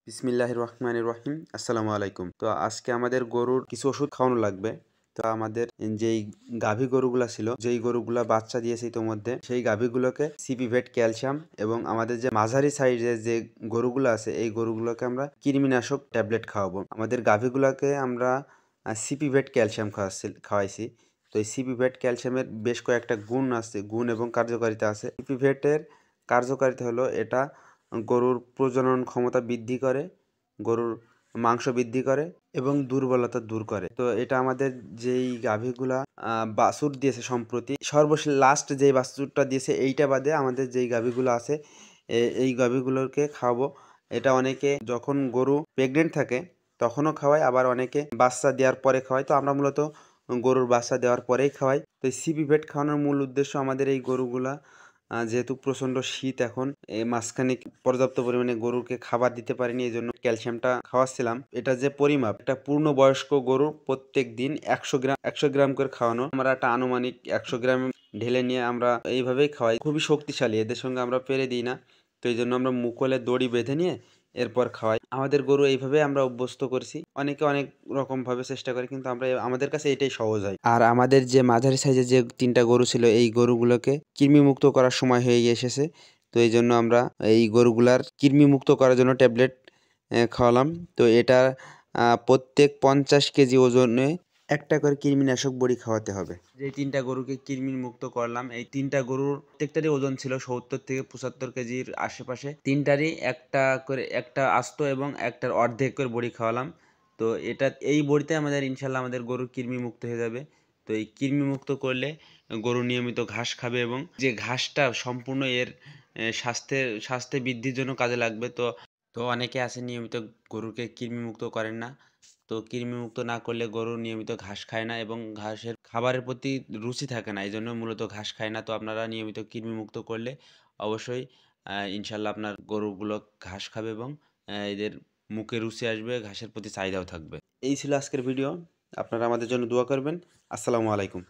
বিসমিল্লাহির রহমানির রহিম। আসসালামু আলাইকুম। তো আজকে আমাদের গরুর কিছু ওষুধ খাওয়ানো লাগবে। তো আমাদের যেই গাভী গরুগুলা ছিল, যেই গরুগুলা বাচ্চা দিয়েছে ইতোমধ্যে, সেই গাভীগুলোকে সিপিভেট ক্যালসিয়াম এবং আমাদের যে মাঝারি সাইজের যে গরুগুলো আছে এই গরুগুলোকে আমরা কৃমিনাশক ট্যাবলেট খাওয়াবো। আমাদের গাভীগুলোকে আমরা সিপিভেট ক্যালসিয়াম খাওয়াইছি। তো এই সিপিভেট ক্যালসিয়ামের বেশ কয়েকটা গুণ এবং কার্যকারিতা আছে। সিপিভেটের কার্যকারিতা হলো এটা গরুর প্রজনন ক্ষমতা বৃদ্ধি করে, গরুর মাংস বৃদ্ধি করে এবং দুর্বলতা দূর করে। তো এটা আমাদের যেই গাভীগুলা বাছুর দিয়েছে সম্প্রতি, লাস্ট যেই বাছুরটা দিয়েছে এইটা বাদে আমাদের যেই গাভীগুলো আছে এই গাভীগুলোকে খাওয়াবো। এটা অনেকে যখন গরু প্রেগনেন্ট থাকে তখনও খাওয়ায়, আবার অনেকে বাচ্চা দেওয়ার পরে খাওয়ায়। তো আমরা মূলত গরুর বাচ্চা দেওয়ার পরেই খাওয়াই। তো এই সিপিভেট খাওয়ানোর মূল উদ্দেশ্য আমাদের এই গরুগুলা যেহেতু প্রচণ্ড শীত এখন, এই মাঝখানে পর্যাপ্ত পরিমাণে গরুকে খাবার দিতে পারিনি, এই জন্য ক্যালসিয়ামটা খাওয়াচ্ছিলাম। এটা যে পরিমাপ, এটা পূর্ণবয়স্ক গরু প্রত্যেক দিন 100 গ্রাম করে খাওয়ানো। আমরা একটা আনুমানিক 100 গ্রাম ঢেলে নিয়ে আমরা এইভাবেই খাওয়াই। খুবই শক্তিশালী, এদের সঙ্গে আমরা পেরে দিই না। তো এই জন্য আমরা মুকলে দড়ি বেঁধে নিয়ে এরপর খাওয়াই। আমাদের গরু এইভাবে আমরা অভ্যস্ত করছি। অনেকে অনেক রকম ভাবে চেষ্টা করে, কিন্তু আমাদের কাছে এটাই সহজ হয়। আর আমাদের যে মাঝারি সাইজের যে 3টা গরু ছিল এই গরুগুলোকে কৃমিমুক্ত করার সময় হয়ে এসেছে। তো এই জন্য আমরা এই গরুগুলার কৃমিমুক্ত করার জন্য ট্যাবলেট খাওয়ালাম। তো এটা প্রত্যেক 50 কেজি ওজনে একটা করে কৃমিনাশক বড়ি খাওয়াতে হবে। যে 3টা গরুকে কৃমিমুক্ত করলাম, এই 3টা গরুর প্রত্যেকটারই ওজন ছিল 70 থেকে 75 কেজির আশেপাশে। 3টারই একটা আস্ত এবং একটার অর্ধেক করে বড়ি খাওয়ালাম। তো এই বড়িতে আমাদের ইনশাল্লাহ আমাদের গরু কৃমিমুক্ত হয়ে যাবে। তো এই কৃমিমুক্ত করলে গরু নিয়মিত ঘাস খাবে এবং যে ঘাসটা সম্পূর্ণ এর স্বাস্থ্যে বৃদ্ধির জন্য কাজে লাগবে। তো তো অনেকে আছে নিয়মিত গরুকে কৃমিমুক্ত করেন না। তো কৃমিমুক্ত না করলে গরু নিয়মিত ঘাস খায় না এবং ঘাসের খাবারের প্রতি রুচি থাকে না, এই জন্য মূলত ঘাস খায় না। তো আপনারা নিয়মিত কৃমিমুক্ত করলে অবশ্যই ইনশাল্লাহ আপনার গরুগুলো ঘাস খাবে এবং এদের মুখে রুচি আসবে, ঘাসের প্রতি চাহিদাও থাকবে। এই ছিল আজকের ভিডিও। আপনারা আমাদের জন্য দোয়া করবেন। আসসালামু আলাইকুম।